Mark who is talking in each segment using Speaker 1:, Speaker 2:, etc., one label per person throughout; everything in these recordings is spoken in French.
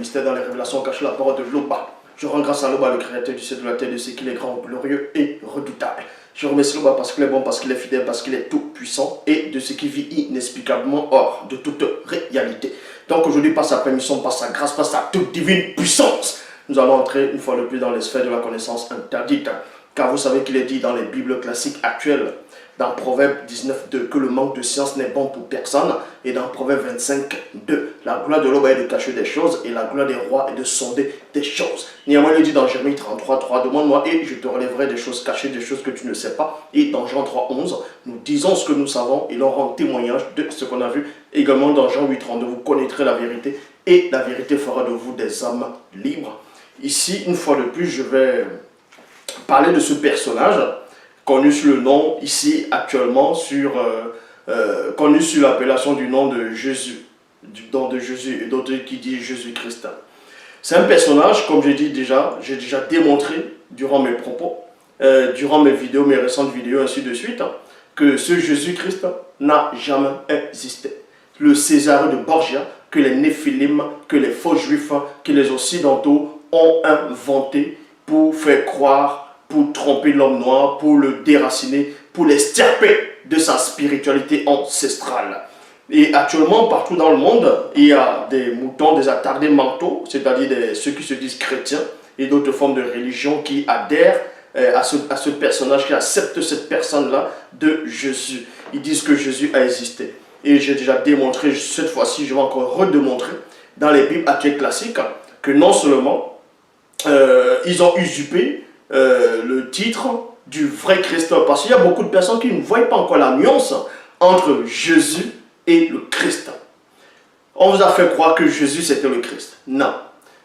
Speaker 1: mystères, dans les révélations cachées, la parole de Loba. Je rends grâce à Loba, le créateur du ciel de la terre, de ce qu'il est grand, glorieux et redoutable. Je remercie Loba parce qu'il est bon, parce qu'il est fidèle, parce qu'il est tout puissant et de ce qui vit inexplicablement hors de toute réalité. Donc aujourd'hui, par sa permission, par sa grâce, par sa toute divine puissance, nous allons entrer une fois de plus dans les sphères de la connaissance interdite. Car vous savez qu'il est dit dans les Bibles classiques actuelles, dans Proverbe 19.2, que le manque de science n'est bon pour personne. Et dans Proverbe 25.2, la gloire de l'homme est de cacher des choses et la gloire des rois est de sonder des choses. Néanmoins, il est dit dans Jérémie 33.3, demande-moi et je te relèverai des choses cachées, des choses que tu ne sais pas. Et dans Jean 3.11, nous disons ce que nous savons et l'on rend témoignage de ce qu'on a vu. Également dans Jean 8.32, vous connaîtrez la vérité et la vérité fera de vous des âmes libres. Ici, une fois de plus, je vais parler de ce personnage connu sous le nom, ici actuellement, connu sous l'appellation du nom de Jésus, et d'autres qui disent Jésus-Christ. C'est un personnage, comme j'ai déjà démontré durant mes propos, durant mes vidéos, mes récentes vidéos, ainsi de suite, que ce Jésus-Christ n'a jamais existé. Le César de Borgia, que les Néphilim, que les faux juifs, que les occidentaux ont inventé pour faire croire, pour tromper l'homme noir, pour le déraciner, pour l'extirper de sa spiritualité ancestrale. Et actuellement, partout dans le monde, il y a des moutons, des attardés mentaux, c'est-à-dire ceux qui se disent chrétiens et d'autres formes de religion qui adhèrent à ce personnage, qui acceptent cette personne-là de Jésus. Ils disent que Jésus a existé. Et j'ai déjà démontré, cette fois-ci, je vais encore redémontrer dans les Bibles actuelles classiques que non seulement ils ont usurpé le titre du vrai Christ, parce qu'il y a beaucoup de personnes qui ne voient pas encore la nuance entre Jésus et le Christ. On vous a fait croire que Jésus c'était le Christ. Non.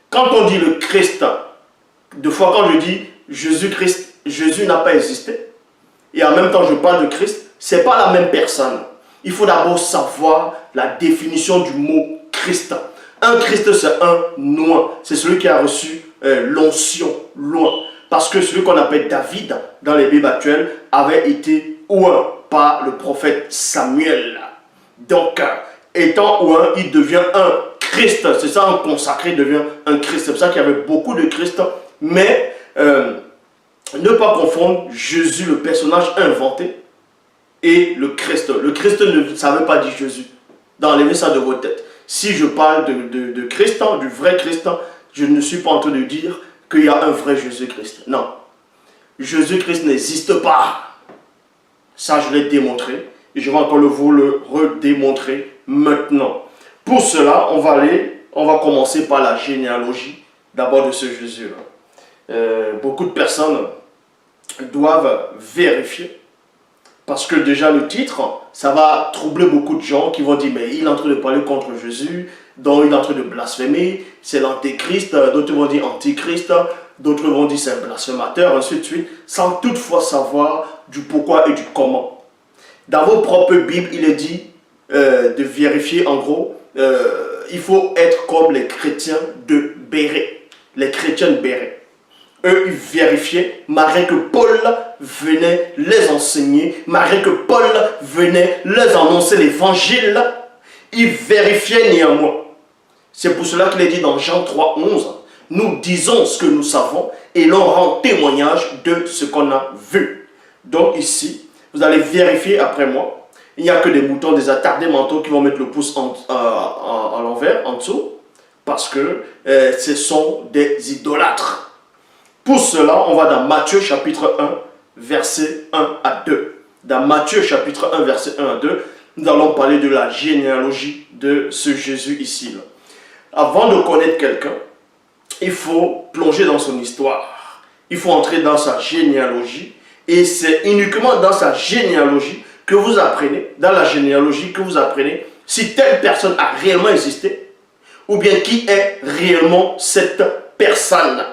Speaker 1: Quand on dit le Christ, deux fois quand je dis Jésus-Christ, Jésus n'a pas existé, et en même temps je parle de Christ, c'est pas la même personne. Il faut d'abord savoir la définition du mot Christ. Un Christ c'est un loin, c'est celui qui a reçu l'onction, loin. Parce que celui qu'on appelle David, dans les Bibles actuelles, avait été oint par le prophète Samuel. Donc, étant oint, il devient un Christ. C'est ça, un consacré devient un Christ. C'est pour ça qu'il y avait beaucoup de Christ. Mais, ne pas confondre Jésus, le personnage inventé, et le Christ. Le Christ ne savait pas dire Jésus. Enlevez ça de votre tête. Si je parle de Christ, du vrai Christ, je ne suis pas en train de dire qu'il y a un vrai Jésus-Christ. Non. Jésus-Christ n'existe pas. Ça, je l'ai démontré. Et je vais encore vous le redémontrer maintenant. Pour cela, on va commencer par la généalogie d'abord de ce Jésus-là. Beaucoup de personnes doivent vérifier. Parce que déjà le titre, ça va troubler beaucoup de gens qui vont dire mais il est en train de parler contre Jésus, donc il est en train de blasphémer, c'est l'antéchrist, d'autres vont dire antichrist, d'autres vont dire c'est un blasphémateur, ainsi de suite, sans toutefois savoir du pourquoi et du comment. Dans vos propres Bibles, il est dit de vérifier en gros, il faut être comme les chrétiens de Béret, les chrétiens de Béret. Eux, ils vérifiaient, malgré que Paul venait les enseigner, malgré que Paul venait les annoncer l'évangile, ils vérifiaient néanmoins. C'est pour cela qu'il est dit dans Jean 3.11, nous disons ce que nous savons et l'on rend témoignage de ce qu'on a vu. Donc ici, vous allez vérifier après moi. Il n'y a que des moutons, des attardés mentaux qui vont mettre le pouce à l'envers, en dessous, parce que ce sont des idolâtres. Pour cela, on va dans Matthieu chapitre 1, verset 1 à 2. Dans Matthieu chapitre 1, verset 1 à 2, nous allons parler de la généalogie de ce Jésus ici. Là. Avant de connaître quelqu'un, il faut plonger dans son histoire. Il faut entrer dans sa généalogie. Et c'est uniquement dans sa généalogie que vous apprenez, dans la généalogie que vous apprenez, si telle personne a réellement existé, ou bien qui est réellement cette personne.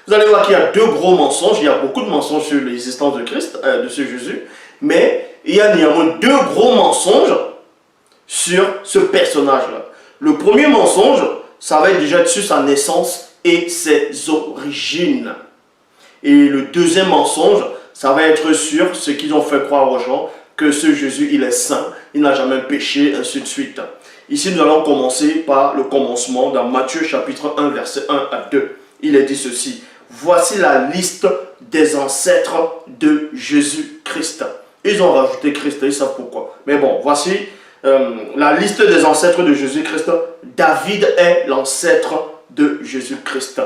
Speaker 1: Vous allez voir qu'il y a deux gros mensonges. Il y a beaucoup de mensonges sur l'existence de Christ, de ce Jésus. Mais il y a néanmoins deux gros mensonges sur ce personnage-là. Le premier mensonge, ça va être déjà sur sa naissance et ses origines. Et le deuxième mensonge, ça va être sur ce qu'ils ont fait croire aux gens, que ce Jésus, il est saint, il n'a jamais péché, ainsi de suite. Ici, nous allons commencer par le commencement dans Matthieu chapitre 1, verset 1 à 2. Il est dit ceci. Voici la liste des ancêtres de Jésus-Christ. Ils ont rajouté Christ, ils savent pourquoi. Mais bon, voici la liste des ancêtres de Jésus-Christ. David est l'ancêtre de Jésus-Christ.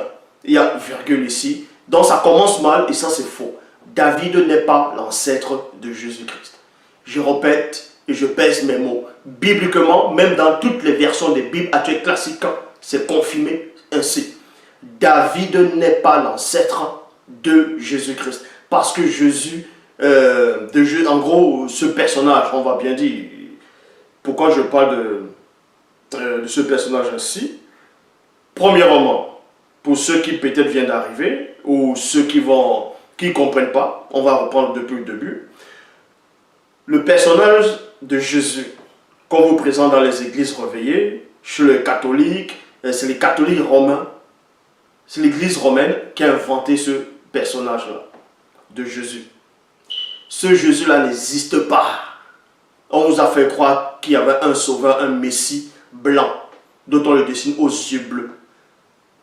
Speaker 1: Il y a virgule ici. Donc ça commence mal et ça c'est faux. David n'est pas l'ancêtre de Jésus-Christ. Je répète et je pèse mes mots. Bibliquement, même dans toutes les versions des Bibles actuelles classiques, c'est confirmé ainsi. David n'est pas l'ancêtre de Jésus-Christ. Parce que Jésus, en gros, ce personnage, on va bien dire, pourquoi je parle de ce personnage ainsi. Premièrement, pour ceux qui peut-être viennent d'arriver, ou ceux qui ne comprennent pas, on va reprendre depuis le début. Le personnage de Jésus, qu'on vous présente dans les églises réveillées, chez les catholiques, c'est les catholiques romains, c'est l'église romaine qui a inventé ce personnage-là, de Jésus. Ce Jésus-là n'existe pas. On nous a fait croire qu'il y avait un sauveur, un messie blanc, dont on le dessine aux yeux bleus.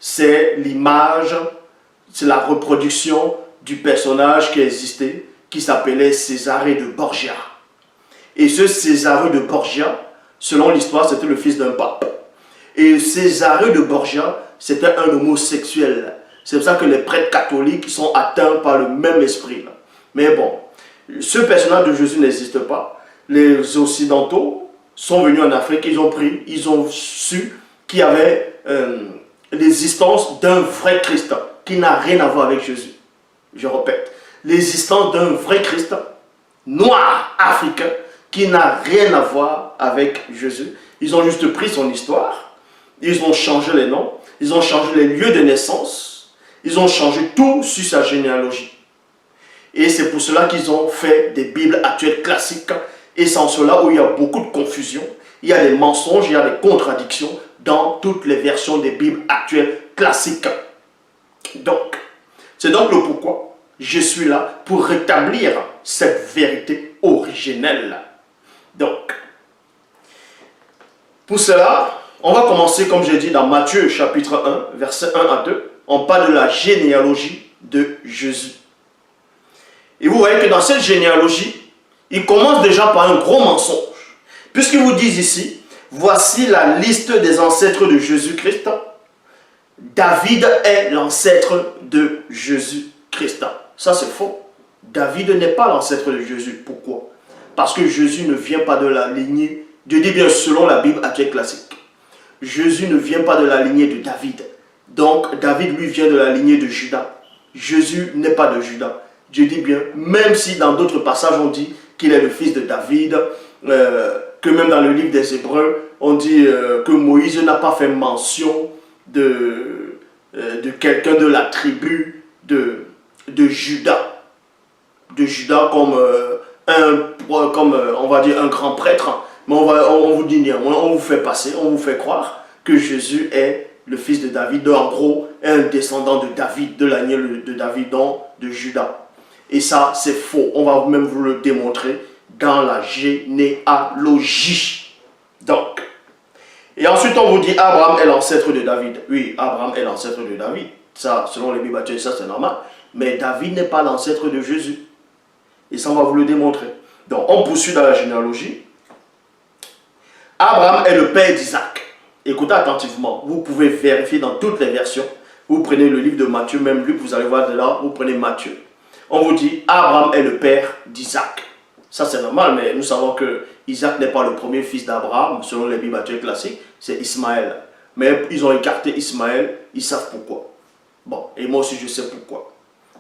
Speaker 1: C'est l'image, c'est la reproduction du personnage qui existait, qui s'appelait Césarée de Borgia. Et ce Césarée de Borgia, selon l'histoire, c'était le fils d'un pape. Et Césarée de Borgia, c'était un homosexuel. C'est pour ça que les prêtres catholiques sont atteints par le même esprit. Mais bon, ce personnage de Jésus n'existe pas. Les Occidentaux sont venus en Afrique, ils ont su qu'il y avait l'existence d'un vrai Christ qui n'a rien à voir avec Jésus. Je répète, l'existence d'un vrai Christ noir africain qui n'a rien à voir avec Jésus. Ils ont juste pris son histoire, ils ont changé les noms, ils ont changé les lieux de naissance, ils ont changé tout sur sa généalogie. Et c'est pour cela qu'ils ont fait des Bibles actuelles classiques. Et c'est en cela où il y a beaucoup de confusion, il y a des mensonges, il y a des contradictions dans toutes les versions des Bibles actuelles classiques. Donc, c'est donc le pourquoi je suis là pour rétablir cette vérité originelle. Donc, pour cela, on va commencer, comme j'ai dit, dans Matthieu chapitre 1, verset 1 à 2. On parle de la généalogie de Jésus. Et vous voyez que dans cette généalogie, il commence déjà par un gros mensonge. Puisqu'ils vous disent ici, voici la liste des ancêtres de Jésus-Christ. David est l'ancêtre de Jésus-Christ. Ça c'est faux. David n'est pas l'ancêtre de Jésus. Pourquoi? Parce que Jésus ne vient pas de la lignée, je dis bien selon la Bible actuelle classique. Jésus ne vient pas de la lignée de David. Donc David lui vient de la lignée de Juda. Jésus n'est pas de Juda. Je dis bien, même si dans d'autres passages on dit qu'il est le fils de David, que même dans le livre des Hébreux, on dit que Moïse n'a pas fait mention de quelqu'un de la tribu de Juda. De Juda comme, on va dire, un grand prêtre. Mais on vous dit, on vous fait passer, on vous fait croire que Jésus est le fils de David, en gros, est un descendant de David, de la lignée de David, donc de Juda. Et ça, c'est faux. On va même vous le démontrer dans la généalogie. Donc, et ensuite on vous dit Abraham est l'ancêtre de David. Oui, Abraham est l'ancêtre de David. Ça, selon les Bibles actuelles, ça c'est normal. Mais David n'est pas l'ancêtre de Jésus. Et ça, on va vous le démontrer. Donc, on poursuit dans la généalogie. Abraham est le père d'Isaac. Écoutez attentivement. Vous pouvez vérifier dans toutes les versions. Vous prenez le livre de Matthieu, même Luc, vous allez voir de là, vous prenez Matthieu. On vous dit, Abraham est le père d'Isaac. Ça c'est normal, mais nous savons que Isaac n'est pas le premier fils d'Abraham, selon les Bibles actuelles classiques, c'est Ismaël. Mais ils ont écarté Ismaël, ils savent pourquoi. Bon, et moi aussi je sais pourquoi.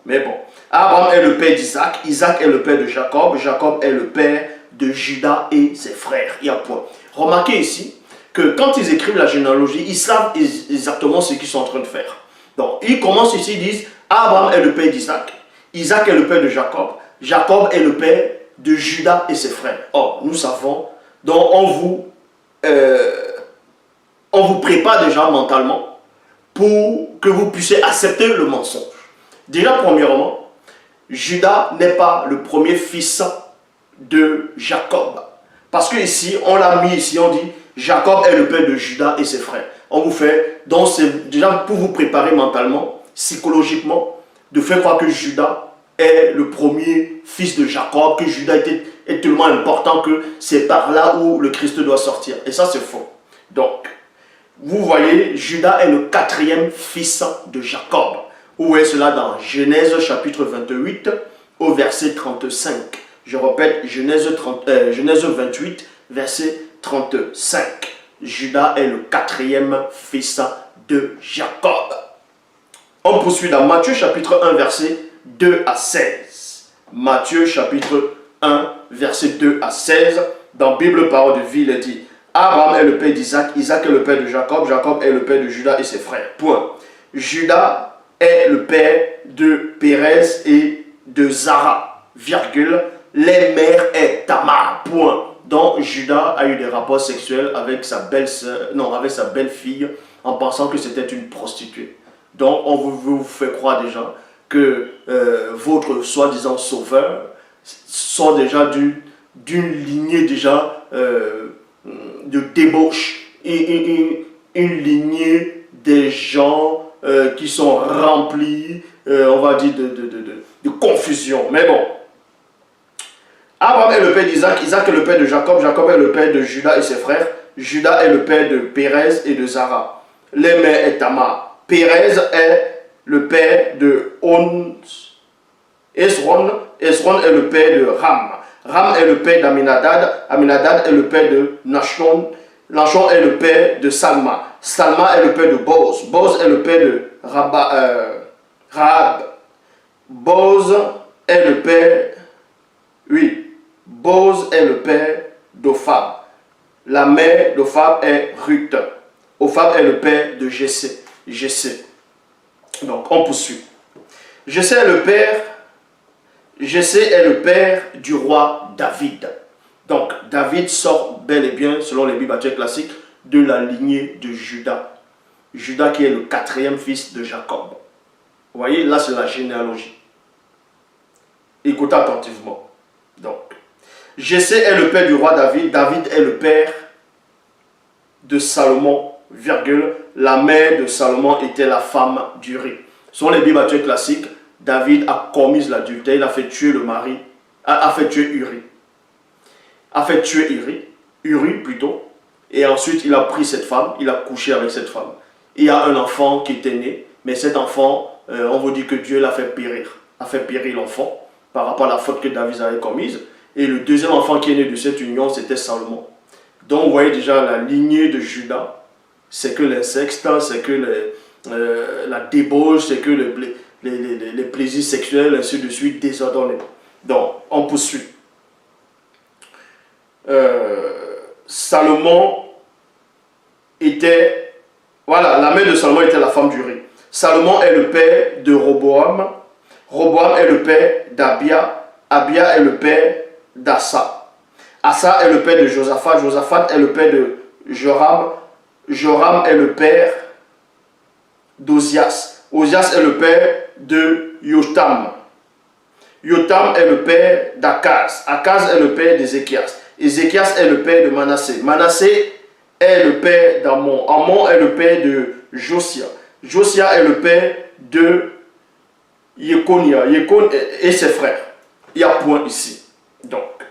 Speaker 1: Mais bon, Abraham est le père d'Isaac, Isaac est le père de Jacob, Jacob est le père de Judas et ses frères. Il y a point. Remarquez ici que quand ils écrivent la généalogie, ils savent exactement ce qu'ils sont en train de faire. Donc, ils commencent ici, ils disent, Abraham est le père d'Isaac, Isaac est le père de Jacob, Jacob est le père de Judas et ses frères. Or, nous savons, donc on vous prépare déjà mentalement pour que vous puissiez accepter le mensonge. Déjà, premièrement, Judas n'est pas le premier fils de Jacob. Parce que ici, on l'a mis ici, on dit Jacob est le père de Juda et ses frères. On vous fait, donc c'est déjà pour vous préparer mentalement, psychologiquement, de faire croire que Juda est le premier fils de Jacob, que Juda est tellement important que c'est par là où le Christ doit sortir. Et ça, c'est faux. Donc, vous voyez, Juda est le quatrième fils de Jacob. Où est cela dans Genèse chapitre 28 au verset 35. Je répète, Genèse 28, verset 35. Juda est le quatrième fils de Jacob. On poursuit dans Matthieu chapitre 1, verset 2 à 16. Matthieu chapitre 1, verset 2 à 16. Dans Bible Parole de Vie, il est dit, Abraham est le père d'Isaac, Isaac est le père de Jacob, Jacob est le père de Juda et ses frères. Point. Juda est le père de Pérez et de Zara, virgule, les mères est Tamar, point. Donc Juda a eu des rapports sexuels avec sa belle-fille en pensant que c'était une prostituée. Donc on vous fait croire déjà que votre soi-disant sauveur sort déjà d'une lignée déjà de débauche et une lignée des gens qui sont remplis, on va dire, de confusion. Mais bon, Abraham est le père d'Isaac, Isaac est le père de Jacob, Jacob est le père de Juda et ses frères, Juda est le père de Pérez et de Zara. Les mères est Tamar. Pérez est le père de Esron est le père de Ram. Ram est le père d'Aminadad, Aminadad est le père de Nachshon, Nachshon est le père de Salma, Salma est le père de Boz, Boz est le père de Rahab, Boz est le père, Boz est le père d'Ophab. La mère d'Ophab est Ruth. Ophab est le père de Jessé. Donc on poursuit. Jessé est le père du roi David. Donc David sort bel et bien, selon les Bibles classiques, de la lignée de Juda. Juda qui est le quatrième fils de Jacob. Vous voyez, là c'est la généalogie. Écoutez attentivement. Donc, Jessé est le père du roi David. David est le père de Salomon, virgule. La mère de Salomon était la femme d'Uri. Selon les Bibles classiques, David a commis l'adultère. Il a fait tuer le mari, a fait tuer Uri. Uri plutôt. Et ensuite, il a pris cette femme, il a couché avec cette femme. Il y a un enfant qui était né, mais cet enfant, on vous dit que Dieu l'a fait périr. A fait périr l'enfant par rapport à la faute que David avait commise. Et le deuxième enfant qui est né de cette union, c'était Salomon. Donc, vous voyez déjà la lignée de Juda, c'est que l'inceste, c'est que la débauche, c'est que les plaisirs sexuels, ainsi de suite, désordonnés. Donc, on poursuit. Salomon était, voilà, la mère de Salomon était la femme d'Uri. Salomon est le père de Roboam. Roboam est le père d'Abia. Abia est le père d'Assa. Assa est le père de Josaphat. Josaphat est le père de Joram. Joram est le père d'Ozias. Ozias est le père de Yotam. Yotam est le père d'Akaz. Akaz est le père d'Ézéchias. Ézéchias est le père de Manassé. Manassé est le père d'Amon. Amon est le père de Josia. Josia est le père de Yekonia. Yekon et ses frères. Il y a point ici. Donc,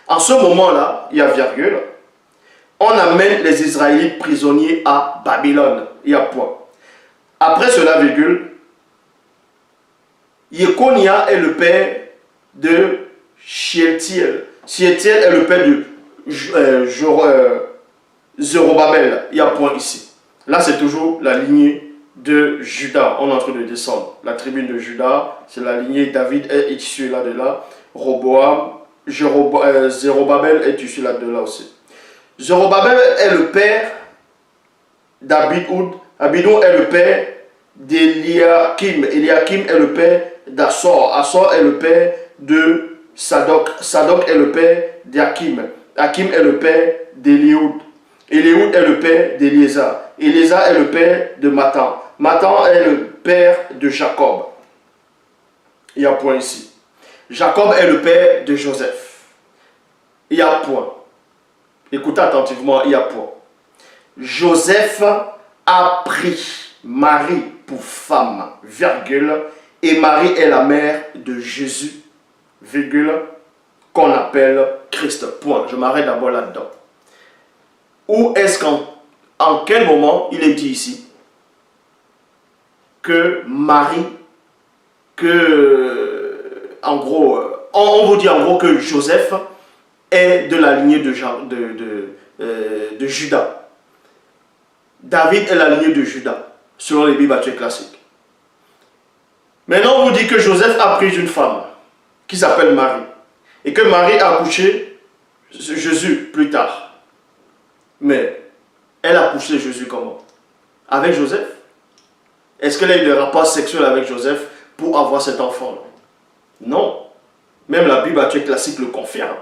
Speaker 1: en ce moment-là, il y a virgule. On amène les Israélites prisonniers à Babylone. Il y a point. Après cela, virgule. Yekonia est le père de Shealtiel. Shealtiel est le père de Zérobabel. Il y a point ici. Là, c'est toujours la lignée de Juda. On est en train de descendre. La tribune de Juda, c'est la lignée. David est issu là de là. Roboam, Zérobabel est issu là de là aussi. Zérobabel est le père d'Abidoud. Abidoud est le père d'Eliakim. Eliakim est le père d'Assor. Assor est le père de Sadok. Sadok est le père d'Akim. Akim est le père d'Eliud. Eliud est le père d'Eliézar. Eliézar est le père de Matan. Matan est le père de Jacob. Il y a point ici. Jacob est le père de Joseph. Il y a point. Écoutez attentivement, il y a point. Joseph a pris Marie pour femme, virgule, et Marie est la mère de Jésus, virgule, qu'on appelle Christ. Point. Je m'arrête d'abord là-dedans. Où est-ce en quel moment il est dit ici que Marie, en gros, on vous dit en gros que Joseph est de la lignée de Judas. David est la lignée de Judas, selon les Bibles actuelles classiques. Maintenant, on vous dit que Joseph a pris une femme qui s'appelle Marie. Et que Marie a accouché Jésus plus tard. Mais elle a accouché Jésus comment? Avec Joseph? Est-ce qu'elle a eu des rapports sexuels avec Joseph pour avoir cet enfant-là? Non. Même la Bible actuelle classique le confirme.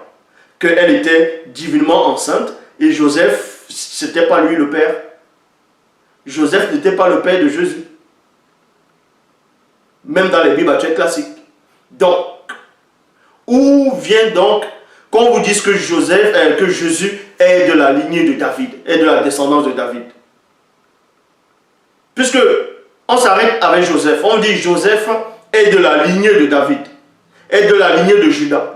Speaker 1: Qu'elle était divinement enceinte et Joseph, c'était pas lui le père. Joseph n'était pas le père de Jésus. Même dans les Bibles actuelles classiques. Donc, où vient donc, qu'on vous dise que Jésus est de la lignée de David, est de la descendance de David? Puisque on s'arrête avec Joseph, on dit Joseph est de la lignée de David, est de la lignée de Judas.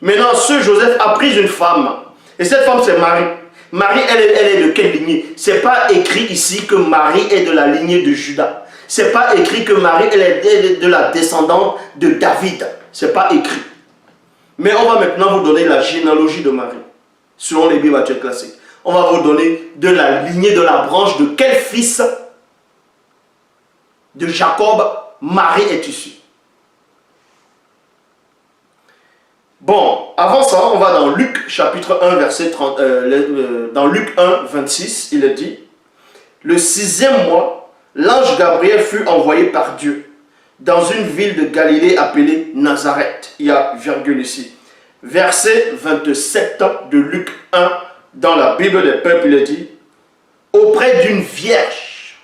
Speaker 1: Maintenant, ce Joseph a pris une femme, et cette femme c'est Marie. Marie, elle est de quelle lignée? C'est pas écrit ici que Marie est de la lignée de Judas. C'est pas écrit que Marie elle est de la descendante de David. C'est pas écrit. Mais on va maintenant vous donner la généalogie de Marie, selon les Bibles actuelles classiques. On va vous donner de la lignée, de la branche de quel fils de Jacob Marie est issue. Bon, avant ça, on va dans Luc chapitre 1, verset 30, dans Luc 1, 26, il est dit, le 6e mois, l'ange Gabriel fut envoyé par Dieu dans une ville de Galilée appelée Nazareth. Il y a virgule ici. Verset 27 de Luc 1, dans la Bible des peuples, il est dit, auprès d'une vierge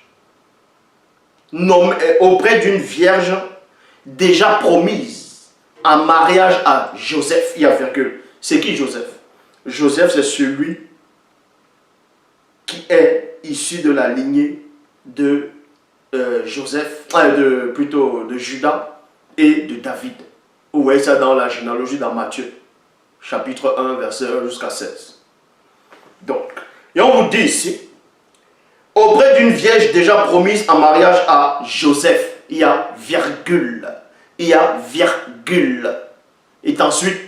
Speaker 1: déjà promise en mariage à Joseph, il y a virgule. C'est qui Joseph? Joseph, c'est celui qui est issu de la lignée de de Judas et de David. Vous voyez ça dans la généalogie dans Matthieu, chapitre 1, verset 1 jusqu'à 16. Donc, et on vous dit ici, auprès d'une vierge déjà promise en mariage à Joseph, il y a virgule. Il y a virgule. Et ensuite,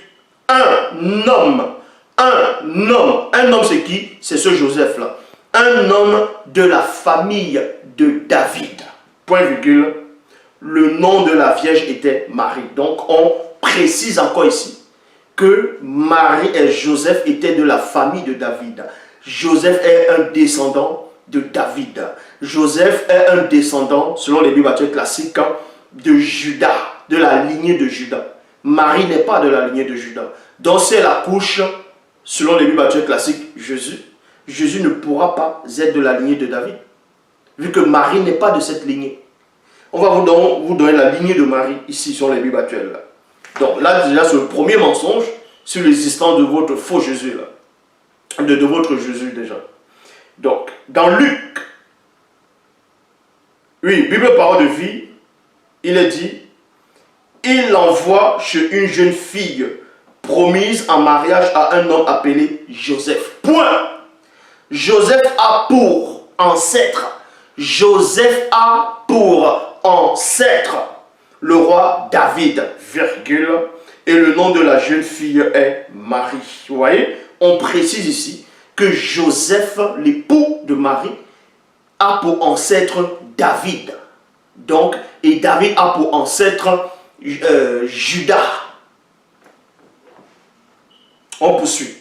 Speaker 1: un homme. Un homme, c'est qui? C'est ce Joseph-là. Un homme de la famille de David. Point virgule. Le nom de la vierge était Marie. Donc, on précise encore ici que Marie et Joseph étaient de la famille de David. Joseph est un descendant de David. Joseph est un descendant, selon les Bibles actuelles classiques, de Judas, de la lignée de Judas. Marie n'est pas de la lignée de Judas. Donc si elle accouche, selon les Bibles actuelles classiques, Jésus ne pourra pas être de la lignée de David, vu que Marie n'est pas de cette lignée. On va vous donner la lignée de Marie ici sur les Bibles actuelles. Là. Donc là, déjà, c'est le premier mensonge sur l'existence de votre faux Jésus, là. De votre Jésus déjà. Donc, dans Luc, oui, Bible parole de vie, il est dit, il l'envoie chez une jeune fille promise en mariage à un homme appelé Joseph. Point. Joseph a pour ancêtre. Joseph a pour ancêtre le roi David, virgule, et le nom de la jeune fille est Marie. Vous voyez, on précise ici que Joseph, l'époux de Marie, a pour ancêtre David. Donc, et David a pour ancêtre Judas. On poursuit.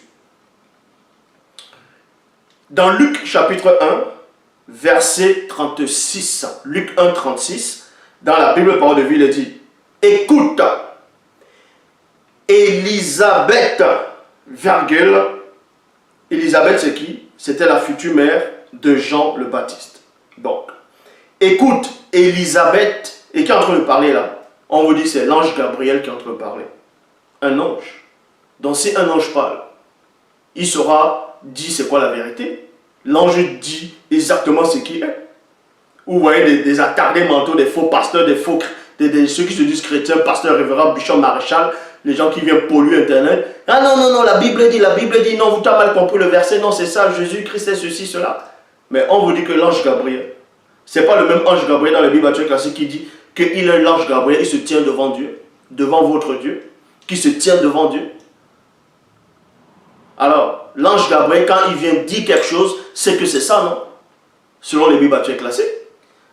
Speaker 1: Dans Luc chapitre 1, verset 36, Luc 1, 36, dans la Bible parole de vie, il est dit, écoute, Élisabeth, virgule, Élisabeth c'est qui? C'était la future mère de Jean le Baptiste. Donc, écoute, Élisabeth, et qui est en train de parler là? On vous dit c'est l'ange Gabriel qui est en train de parler. Un ange. Donc si un ange parle, il saura dit c'est quoi la vérité. L'ange dit exactement ce qu'il est. Vous voyez des attardés mentaux, des faux pasteurs, ceux qui se disent chrétiens, pasteurs, révérends, bichons, maréchal, les gens qui viennent polluer Internet. Ah non, non, non, la Bible dit, non, vous avez mal compris le verset, non, c'est ça, Jésus-Christ est ceci, cela. Mais on vous dit que l'ange Gabriel, c'est pas le même ange Gabriel dans la Bible classique qui dit qu'il est l'ange Gabriel, il se tient devant Dieu, devant votre Dieu, qui se tient devant Dieu. Alors, l'ange Gabriel, quand il vient dire quelque chose, c'est que c'est ça, non? Selon les Bibles classiques.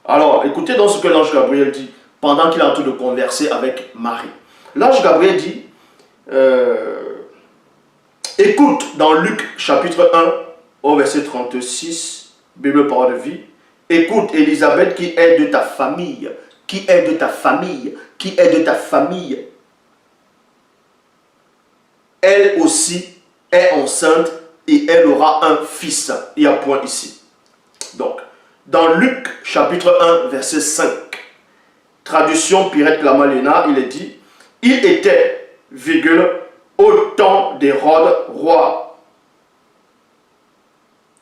Speaker 1: Alors, écoutez donc ce que l'ange Gabriel dit pendant qu'il est en train de converser avec Marie. L'ange Gabriel dit, écoute dans Luc chapitre 1 au verset 36, Bible parole de vie, écoute Élisabeth qui est de ta famille, qui est de ta famille, qui est de ta famille. Elle aussi est enceinte et elle aura un fils. Il y a point ici. Donc, dans Luc chapitre 1 verset 5, traduction Pirette Lamalena, il est dit, il était, virgule, au temps d'Hérode, roi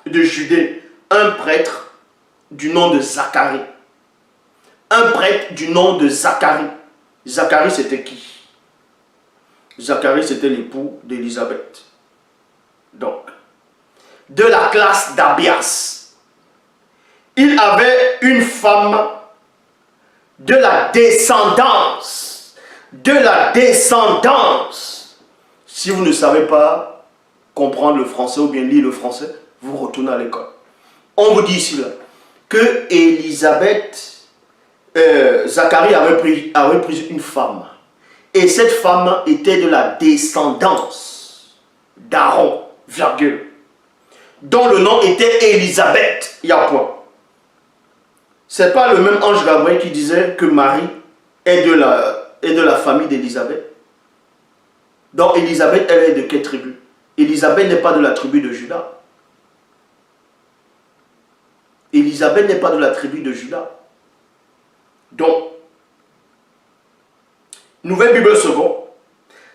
Speaker 1: de Judée, un prêtre du nom de Zacharie. Un prêtre du nom de Zacharie. Zacharie, c'était qui? Zacharie, c'était l'époux d'Élisabeth. Donc, de la classe d'Abias. Il avait une femme de la descendance. De la descendance. Si vous ne savez pas comprendre le français ou bien lire le français, vous retournez à l'école. On vous dit ici là, que Élisabeth, Zacharie avait pris une femme. Et cette femme était de la descendance d'Aaron, virgule, dont le nom était Élisabeth. Il y a point. C'est pas le même ange Gabriel qui disait que Marie est de la famille d'Élisabeth. Donc Élisabeth, elle est de quelle tribu? Élisabeth n'est pas de la tribu de Juda. Élisabeth n'est pas de la tribu de Juda. Donc, Nouvelle Bible seconde,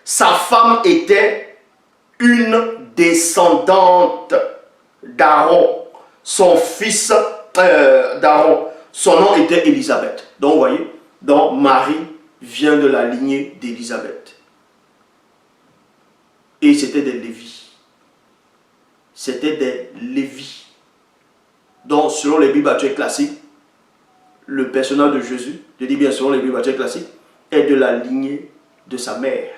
Speaker 1: sa femme était une descendante d'Aaron. Son fils d'Aaron, son nom était Élisabeth. Donc, vous voyez, donc Marie vient de la lignée d'Élisabeth. Et c'était des Lévis. C'était des Lévis. Donc, selon les Bibles actuelles classiques, le personnage de Jésus, je dis bien selon les Bibles actuelles classiques, est de la lignée de sa mère.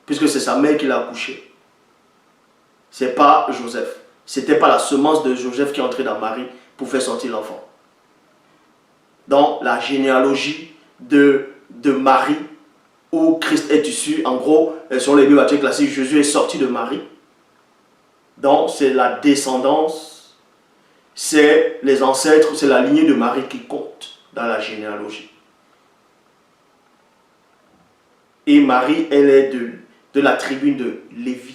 Speaker 1: Puisque c'est sa mère qui l'a accouché. Ce n'est pas Joseph. Ce n'était pas la semence de Joseph qui est entrée dans Marie pour faire sortir l'enfant. Dans la généalogie de Marie, où Christ est issu, en gros, selon les Bibles actuelles classiques, Jésus est sorti de Marie. Donc, c'est la descendance, c'est les ancêtres, c'est la lignée de Marie qui compte dans la généalogie. Et Marie, elle est de la tribu de Lévi.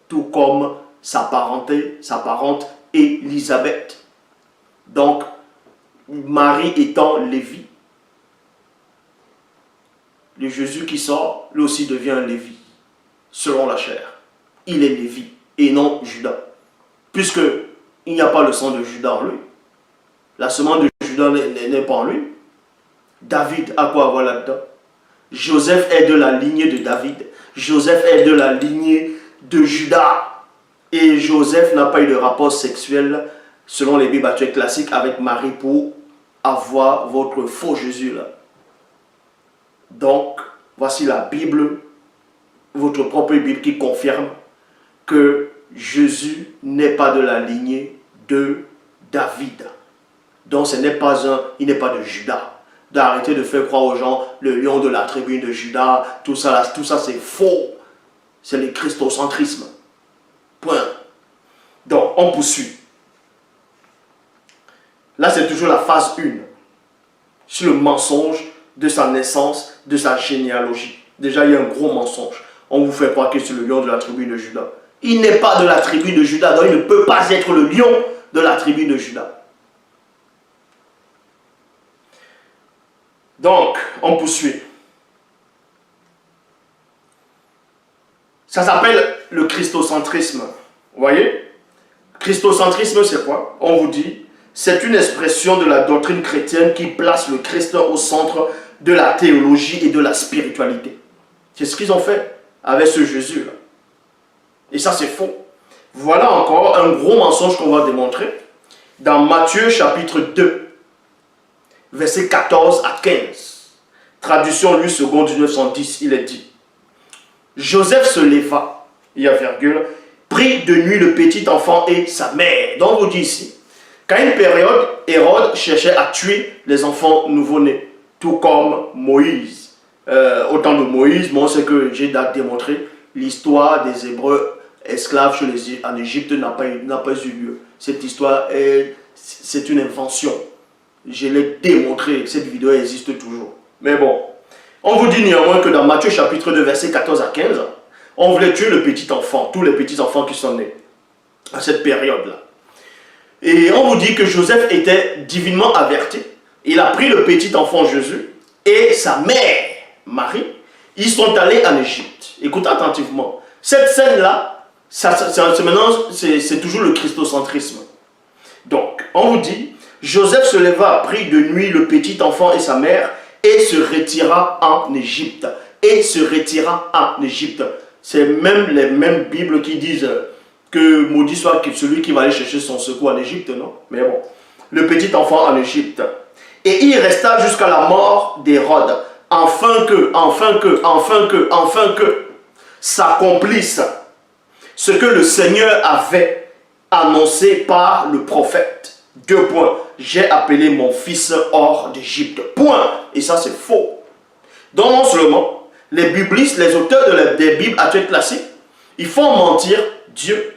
Speaker 1: Tout comme sa parente Élisabeth. Donc, Marie étant Lévi, le Jésus qui sort, lui aussi devient un Lévi, selon la chair. Il est Lévi et non Judas. Puisque il n'y a pas le sang de Judas en lui. La semence de Judas n'est pas en lui. David a quoi avoir là-dedans? Joseph est de la lignée de David. Joseph est de la lignée de Judas. Et Joseph n'a pas eu de rapport sexuel, selon les Bibles actuelles classiques, avec Marie pour avoir votre faux Jésus là. Donc, voici la Bible, votre propre Bible qui confirme que Jésus n'est pas de la lignée de David. Donc, il n'est pas de Judas. D'arrêter de faire croire aux gens le lion de la tribu de Judas, tout ça c'est faux. C'est le christocentrisme. Point. Donc, on poursuit. Là, c'est toujours la phase 1. Sur le mensonge de sa naissance, de sa généalogie. Déjà, il y a un gros mensonge. On vous fait croire que c'est le lion de la tribu de Judas. Il n'est pas de la tribu de Judas, donc il ne peut pas être le lion de la tribu de Judas. Donc, on poursuit. Ça s'appelle le christocentrisme. Vous voyez? Christocentrisme, c'est quoi? On vous dit, c'est une expression de la doctrine chrétienne qui place le Christ au centre de la théologie et de la spiritualité. C'est ce qu'ils ont fait avec ce Jésus-là. Et ça, c'est faux. Voilà encore un gros mensonge qu'on va démontrer dans Matthieu chapitre 2, versets 14 à 15. Traduction Louis II 1910, il est dit: Joseph se leva, il y a virgule, prit de nuit le petit enfant et sa mère. Donc on vous dit ici, qu'à une période, Hérode cherchait à tuer les enfants nouveau-nés, tout comme Moïse. Au temps de Moïse, moi, c'est que j'ai démontré, l'histoire des Hébreux esclaves en Égypte n'a pas eu lieu. Cette histoire, c'est une invention. Je l'ai démontré, cette vidéo existe toujours. Mais bon, on vous dit néanmoins que dans Matthieu chapitre 2, versets 14 à 15, on voulait tuer le petit enfant, tous les petits enfants qui sont nés à cette période-là. Et on vous dit que Joseph était divinement averti. Il a pris le petit enfant Jésus et sa mère, Marie, ils sont allés en Égypte. Écoutez attentivement. Cette scène-là, c'est toujours le christocentrisme. Donc, on vous dit, Joseph se leva, prit de nuit le petit enfant et sa mère et se retira en Égypte. Et se retira en Égypte. C'est même les mêmes Bibles qui disent que maudit soit celui qui va aller chercher son secours en Égypte, non? Mais bon, le petit enfant en Égypte. Et il resta jusqu'à la mort d'Hérode, afin que s'accomplisse ce que le Seigneur avait annoncé par le prophète. 2 points. J'ai appelé mon fils hors d'Égypte. Point. Et ça, c'est faux. Donc, non seulement, les biblistes, les auteurs des Bibles actuelles classiques, ils font mentir Dieu.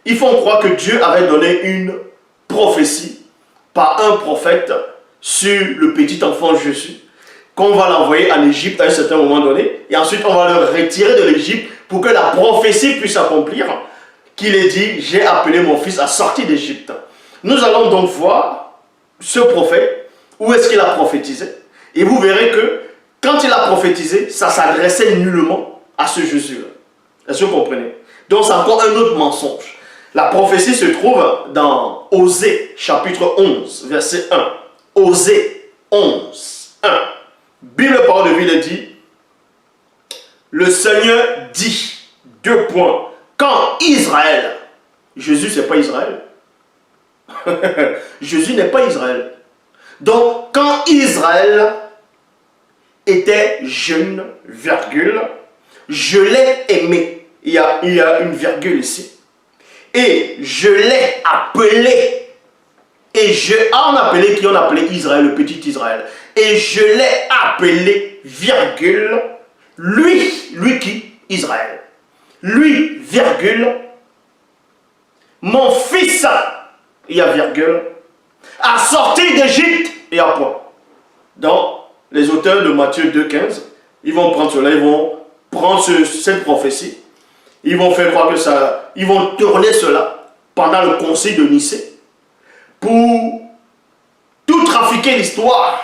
Speaker 1: Ils font croire que Dieu avait donné une prophétie par un prophète sur le petit enfant Jésus, qu'on va l'envoyer en Égypte à un certain moment donné, et ensuite on va le retirer de l'Égypte pour que la prophétie puisse s'accomplir, qu'il ait dit, j'ai appelé mon fils à sortir d'Égypte. Nous allons donc voir ce prophète, où est-ce qu'il a prophétisé, et vous verrez que quand il a prophétisé, ça s'adressait nullement à ce Jésus-là. Est-ce que vous comprenez? Donc c'est encore un autre mensonge. La prophétie se trouve dans Osée, chapitre 11, verset 1. Osée 11, 1. Bible parole de vie dit, le Seigneur dit, 2 points, quand Israël, Jésus c'est pas Israël, Jésus n'est pas Israël. Donc quand Israël était jeune, virgule, je l'ai aimé. Il y a une virgule ici. Et je l'ai appelé. Et on a appelé Israël, le petit Israël. Et je l'ai appelé, virgule, lui qui? Israël. Lui, virgule, mon fils, il y a virgule, a sorti d'Égypte, il y a point. Donc, les auteurs de Matthieu 2,15, ils vont prendre cela, ils vont prendre cette prophétie, ils vont faire croire que ça, ils vont tourner cela pendant le concile de Nicée pour tout trafiquer l'histoire.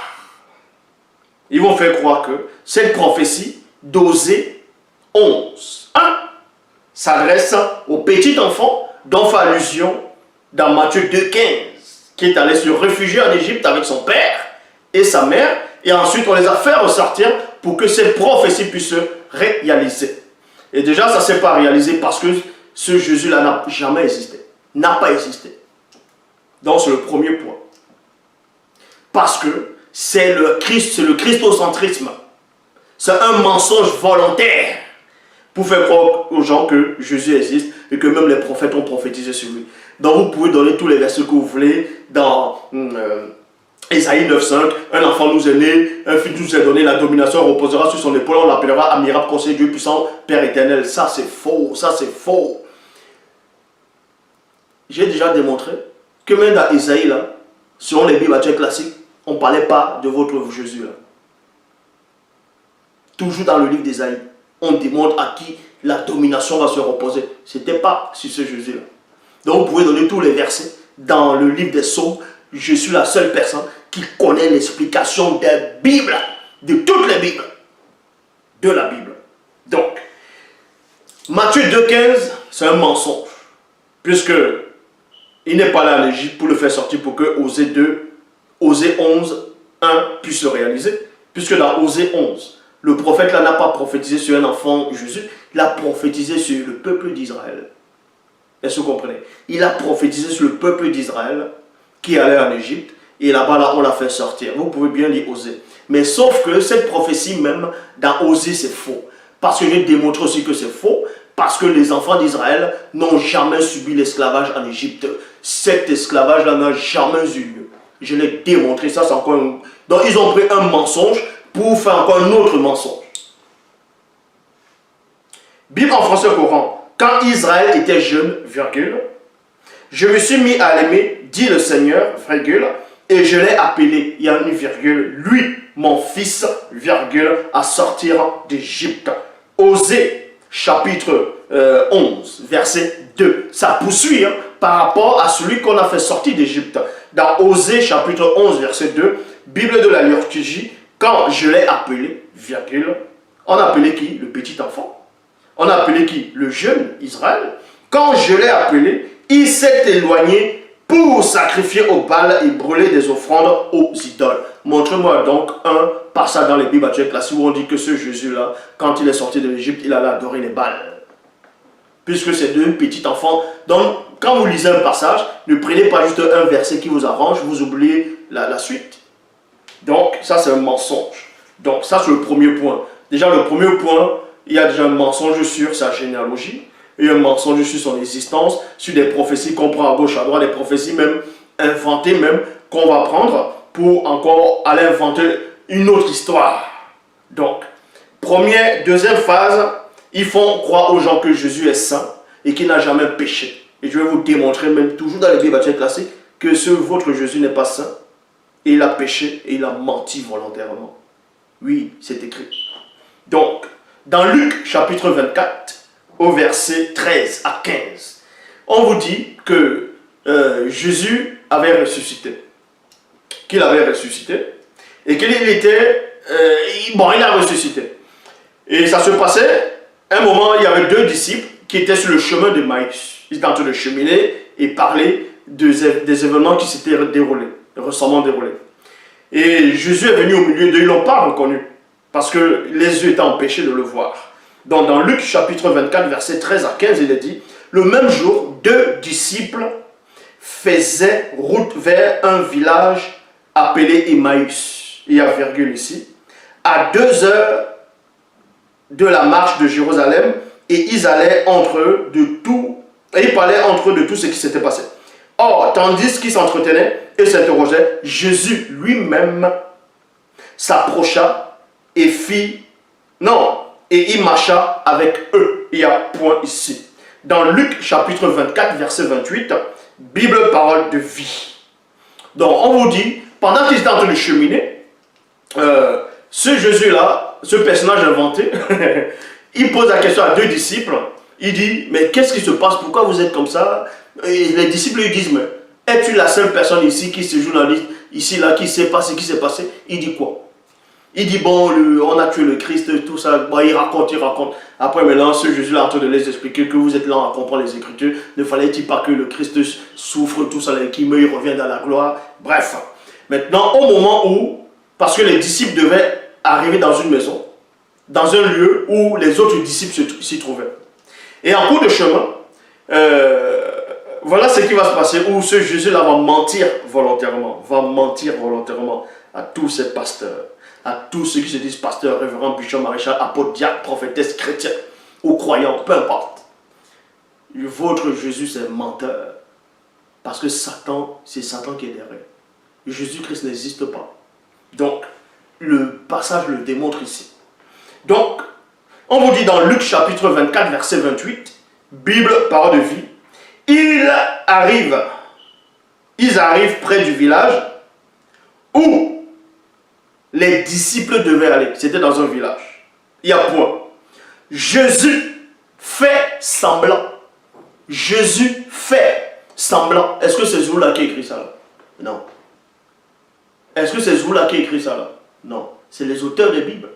Speaker 1: Ils vont faire croire que cette prophétie d'Osée 11, 1, s'adresse au petit enfant dont fait allusion dans Matthieu 2,15, qui est allé se réfugier en Égypte avec son père et sa mère, et ensuite on les a fait ressortir pour que cette prophétie puisse se réaliser. Et déjà, ça ne s'est pas réalisé parce que ce Jésus-là n'a jamais existé. N'a pas existé. Donc, c'est le premier point. Parce que c'est le christocentrisme. C'est un mensonge volontaire pour faire croire aux gens que Jésus existe et que même les prophètes ont prophétisé sur lui. Donc, vous pouvez donner tous les versets que vous voulez dans Ésaïe 9,5, un enfant nous est né, un fils nous est donné, la domination reposera sur son épaule, on l'appellera admirable conseiller, Dieu puissant, Père éternel. Ça c'est faux, ça c'est faux. J'ai déjà démontré que même dans Ésaïe, là, selon les Bibles actuelles classiques, on ne parlait pas de votre Jésus. Là. Toujours dans le livre d'Ésaïe, on démontre à qui la domination va se reposer. Ce n'était pas sur ce Jésus-là. Donc vous pouvez donner tous les versets dans le livre des Psaumes. Je suis la seule personne qui connaît l'explication des Bibles, de toutes les Bibles, de la Bible. Donc, Matthieu 2,15, c'est un mensonge, puisque Il n'est pas là en Égypte pour le faire sortir pour que Osée 11, 1 puisse le réaliser. Puisque dans Osée 11, le prophète là n'a pas prophétisé sur un enfant Jésus, il a prophétisé sur le peuple d'Israël. Est-ce que vous comprenez? Il a prophétisé sur le peuple d'Israël qui allait en Égypte. Et là-bas, là, on l'a fait sortir. Vous pouvez bien lire Osée. Mais sauf que cette prophétie même, dans Osée, c'est faux. Parce que j'ai démontré aussi que c'est faux. Parce que les enfants d'Israël n'ont jamais subi l'esclavage en Égypte. Cet esclavage-là n'a jamais eu lieu. Je l'ai démontré. Ça, c'est encore un... Donc, ils ont pris un mensonge pour faire encore un autre mensonge. Bible en français courant. Quand Israël était jeune, virgule, je me suis mis à l'aimer, dit le Seigneur, virgule, et je l'ai appelé, il y a une virgule, lui, mon fils, virgule, à sortir d'Égypte. Osée, chapitre 11, verset 2. Ça poursuit par rapport à celui qu'on a fait sortir d'Égypte. Dans Osée, chapitre 11, verset 2, Bible de la liturgie, quand je l'ai appelé, virgule, on a appelé qui? Le petit enfant. On a appelé qui? Le jeune Israël. Quand je l'ai appelé, il s'est éloigné pour sacrifier au Baal et brûler des offrandes aux idoles. Montrez-moi donc un passage dans les Bibles actuelles classiques où on dit que ce Jésus-là, quand il est sorti de l'Égypte, il allait adorer les Baals. Puisque c'est deux petits enfants. Donc, quand vous lisez un passage, ne prenez pas juste un verset qui vous arrange, vous oubliez la suite. Donc, ça c'est un mensonge. Donc, ça c'est le premier point. Déjà, le premier point, il y a déjà un mensonge sur sa généalogie. Et un mensonge sur son existence, sur des prophéties qu'on prend à gauche, à droite, des prophéties même inventées, même qu'on va prendre pour encore aller inventer une autre histoire. Donc, deuxième phase, ils font croire aux gens que Jésus est saint et qu'il n'a jamais péché. Et je vais vous démontrer, même toujours dans les Bibles classiques, que votre Jésus n'est pas saint. Et il a péché et il a menti volontairement. Oui, c'est écrit. Donc, dans Luc chapitre 24, au verset 13 à 15, on vous dit que Jésus avait ressuscité. Qu'il avait ressuscité. Et qu'il était... il a ressuscité. Et ça se passait, un moment, il y avait deux disciples qui étaient sur le chemin de Maïs. Ils étaient en train de cheminer et parler des événements qui s'étaient déroulés, récemment déroulés. Et Jésus est venu au milieu d'eux, ils ne l'ont pas reconnu. Parce que les yeux étaient empêchés de le voir. Donc dans Luc chapitre 24, verset 13 à 15, il est dit, le même jour, deux disciples faisaient route vers un village appelé Emmaüs. Il y a virgule ici. À 2 heures de la marche de Jérusalem, et ils allaient entre eux de tout, et ils parlaient entre eux de tout ce qui s'était passé. Or, tandis qu'ils s'entretenaient et s'interrogeaient, Jésus lui-même s'approcha et il marcha avec eux. Il y a point ici. Dans Luc chapitre 24, verset 28, Bible, parole de vie. Donc, on vous dit, pendant qu'ils étaient en train de cheminer, ce Jésus-là, ce personnage inventé, il pose la question à deux disciples. Il dit, mais qu'est-ce qui se passe? Pourquoi vous êtes comme ça? Et les disciples lui disent, mais es-tu la seule personne ici qui se journaliste, ici, là, qui sait pas ce qui s'est passé? Il dit quoi? Il dit, bon, on a tué le Christ, tout ça. Bon, il raconte. Après, maintenant, ce Jésus-là est en train de les expliquer que vous êtes là à comprendre les Écritures. Ne fallait-il pas que le Christ souffre, tout ça, qu'il meurt, il revient dans la gloire? Bref. Maintenant, au moment où, parce que les disciples devaient arriver dans une maison, dans un lieu où les autres disciples s'y trouvaient. Et en cours de chemin, voilà ce qui va se passer, où ce Jésus-là va mentir volontairement à tous ces pasteurs, à tous ceux qui se disent pasteurs, révérends, bishop, maréchal, apôtre, diacre, prophétesse, chrétien, ou croyants, peu importe. Votre Jésus, c'est menteur. Parce que Satan, c'est Satan qui est derrière. Jésus-Christ n'existe pas. Donc, le passage le démontre ici. Donc, on vous dit dans Luc chapitre 24, verset 28, Bible, parole de vie, ils arrivent près du village où les disciples devaient aller. C'était dans un village. Il y a point. Jésus fait semblant. Jésus fait semblant. Est-ce que c'est Zoula qui a écrit ça là? Non. Est-ce que c'est Zoula qui a écrit ça là? Non. C'est les auteurs des Bibles.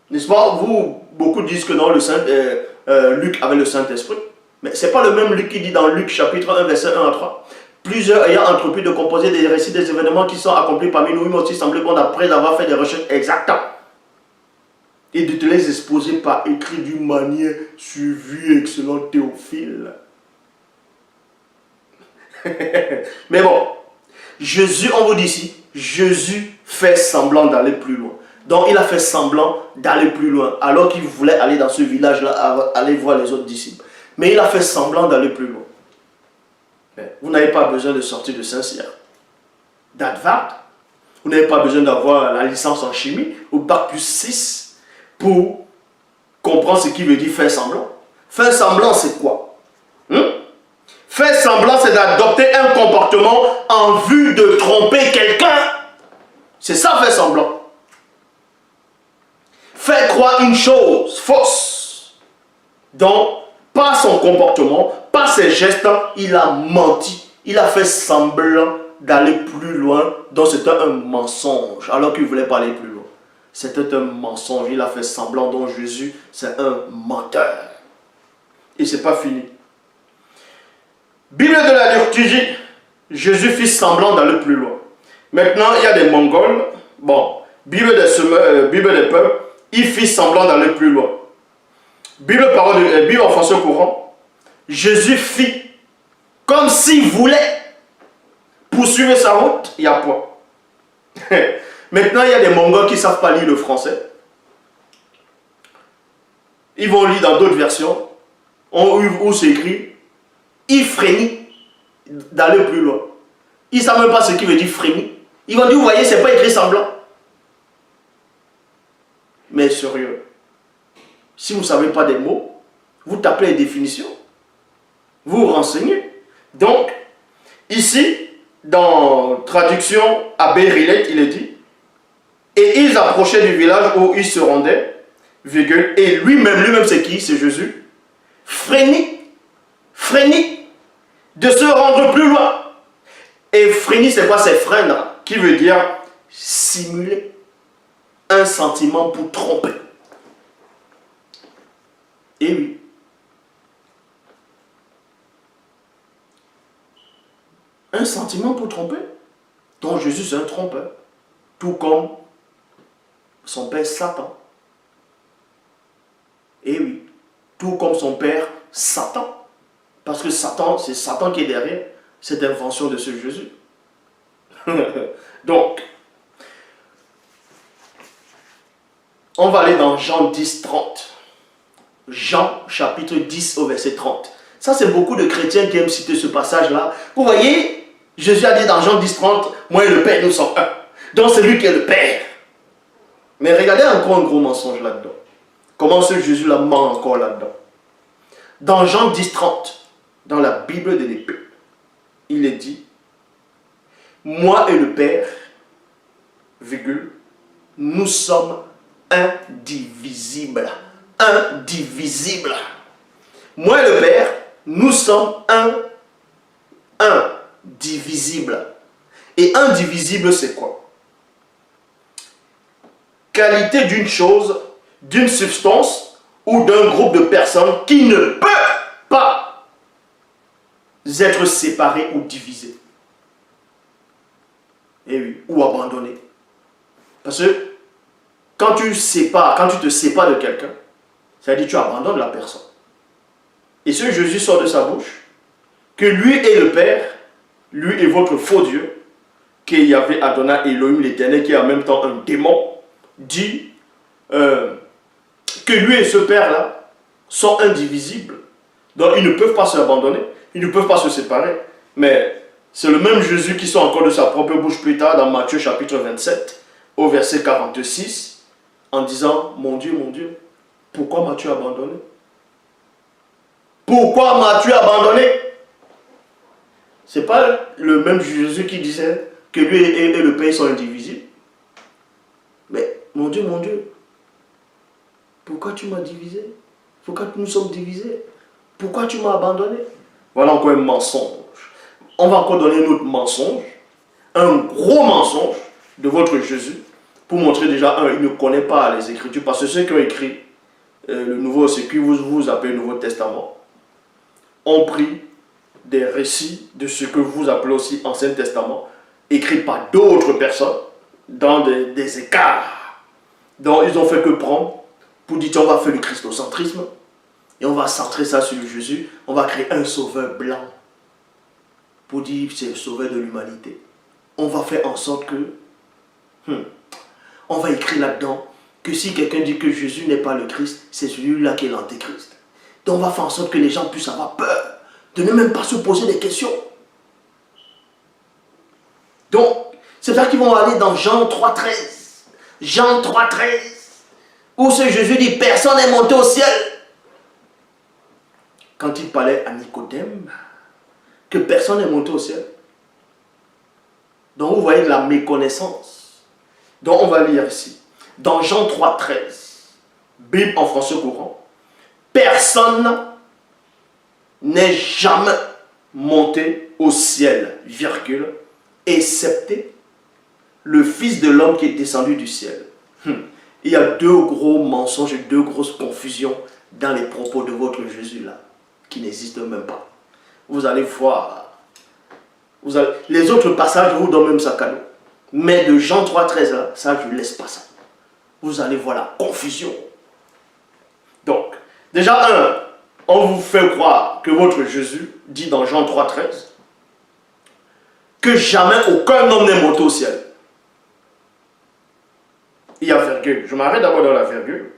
Speaker 1: N'est-ce pas? Beaucoup disent que non, Luc avait le Saint-Esprit. Mais ce n'est pas le même Luc qui dit dans Luc chapitre 1, verset 1 à 3. Plusieurs ayant entrepris de composer des récits des événements qui sont accomplis parmi nous, il m'a aussi semblé bon après avoir fait des recherches exactes et de te les exposer par écrit d'une manière suivie, excellent Théophile. Mais bon, Jésus, on vous dit ici, Jésus fait semblant d'aller plus loin. Donc il a fait semblant d'aller plus loin, alors qu'il voulait aller dans ce village-là, aller voir les autres disciples. Mais il a fait semblant d'aller plus loin. Mais vous n'avez pas besoin de sortir de Saint-Cyr, d'Harvard. Vous n'avez pas besoin d'avoir la licence en chimie ou bac plus 6 pour comprendre ce qui veut dire faire semblant. Faire semblant, c'est quoi? Faire semblant, c'est d'adopter un comportement en vue de tromper quelqu'un. C'est ça, faire semblant. Faire croire une chose fausse. Donc, par son comportement, par ses gestes, il a menti. Il a fait semblant d'aller plus loin. Donc, c'était un mensonge, alors qu'il voulait pas aller plus loin. C'était un mensonge. Il a fait semblant. Donc, Jésus, c'est un menteur. Et c'est pas fini. Bible de la liturgie, Jésus fit semblant d'aller plus loin. Maintenant, il y a des Mongols. Bon, Bible des peuples, il fit semblant d'aller plus loin. Bible en français courant, Jésus fit comme s'il voulait poursuivre sa route, il n'y a point. Maintenant, il y a des Mongols qui ne savent pas lire le français. Ils vont lire dans d'autres versions où c'est écrit il frémit d'aller plus loin. Ils ne savent même pas ce qui veut dire frémir. Ils vont dire, vous voyez, ce n'est pas écrit semblant. Mais sérieux, si vous ne savez pas des mots, vous tapez les définitions. Vous vous renseignez. Donc, ici, dans traduction Abbé Rillet, il est dit, et ils approchaient du village où ils se rendaient, virgule, et lui-même c'est qui? C'est Jésus. Frémit de se rendre plus loin. Et frémir, c'est quoi? C'est freindre, qui veut dire simuler un sentiment pour tromper. Et oui. Un sentiment pour tromper. Donc Jésus, c'est un trompeur. Tout comme son père Satan. Et oui. Tout comme son père Satan. Parce que Satan, c'est Satan qui est derrière cette invention de ce Jésus. Donc, on va aller dans Jean 10, 30. Jean chapitre 10 au verset 30. Ça, c'est beaucoup de chrétiens qui aiment citer ce passage-là. Vous voyez, Jésus a dit dans Jean 10, 30, moi et le Père, nous sommes un. Donc, c'est lui qui est le Père. Mais regardez encore un gros mensonge là-dedans. Comment ce Jésus-là ment encore là-dedans. Dans Jean 10, 30, dans la Bible de l'épée, il est dit, moi et le Père, virgule, nous sommes indivisibles. Indivisibles. Moi et le Père, nous sommes indivisibles. Et indivisible, c'est quoi? Qualité d'une chose, d'une substance ou d'un groupe de personnes qui ne peut pas être séparés ou divisés. Et oui, ou abandonnés. Parce que quand tu te sépares de quelqu'un, ça veut dire que tu abandonnes la personne. Et ce Jésus sort de sa bouche que lui est le Père, lui est votre faux Dieu, qu'il y avait Adonai Elohim l'Éternel, qui est en même temps un démon, dit que lui et ce Père-là sont indivisibles. Donc ils ne peuvent pas s'abandonner, ils ne peuvent pas se séparer. Mais c'est le même Jésus qui sort encore de sa propre bouche plus tard dans Matthieu chapitre 27, au verset 46, en disant, mon Dieu, pourquoi m'as-tu abandonné? Pourquoi m'as-tu abandonné? C'est pas le même Jésus qui disait que lui et le Père sont indivisibles. Mais mon Dieu, pourquoi tu m'as divisé? Pourquoi nous sommes divisés? Pourquoi tu m'as abandonné? Voilà encore un mensonge. On va encore donner un autre mensonge, un gros mensonge de votre Jésus, pour montrer déjà, il ne connaît pas les Écritures, parce que ceux qui ont écrit le Nouveau, ce que vous appelez le Nouveau Testament, ont pris des récits de ce que vous appelez aussi Ancien Testament, écrits par d'autres personnes, dans des écarts. Donc ils ont fait que prendre, pour dire on va faire le christocentrisme, et on va centrer ça sur Jésus, on va créer un sauveur blanc, pour dire c'est le sauveur de l'humanité. On va faire en sorte que, on va écrire là-dedans, que si quelqu'un dit que Jésus n'est pas le Christ, c'est celui-là qui est l'antéchrist. Donc on va faire en sorte que les gens puissent avoir peur, de ne même pas se poser des questions. Donc, c'est ça qu'ils vont aller dans Jean 3,13. Jean 3,13. Où ce Jésus dit, personne n'est monté au ciel. Quand il parlait à Nicodème, que personne n'est monté au ciel. Donc vous voyez de la méconnaissance. Donc on va lire ici. Dans Jean 3,13, Bible en français courant, personne n'est jamais monté au ciel, virgule, excepté le Fils de l'homme qui est descendu du ciel. Il y a deux gros mensonges et deux grosses confusions dans les propos de votre Jésus là, qui n'existent même pas. Vous allez voir. Les autres passages, je vous donne même ça cadeau. Mais de Jean 3,13 là, ça je ne laisse pas ça. Vous allez voir la confusion. Donc, déjà on vous fait croire que votre Jésus dit dans Jean 3,13 que jamais aucun homme n'est monté au ciel. Il y a virgule. Je m'arrête d'abord dans la virgule.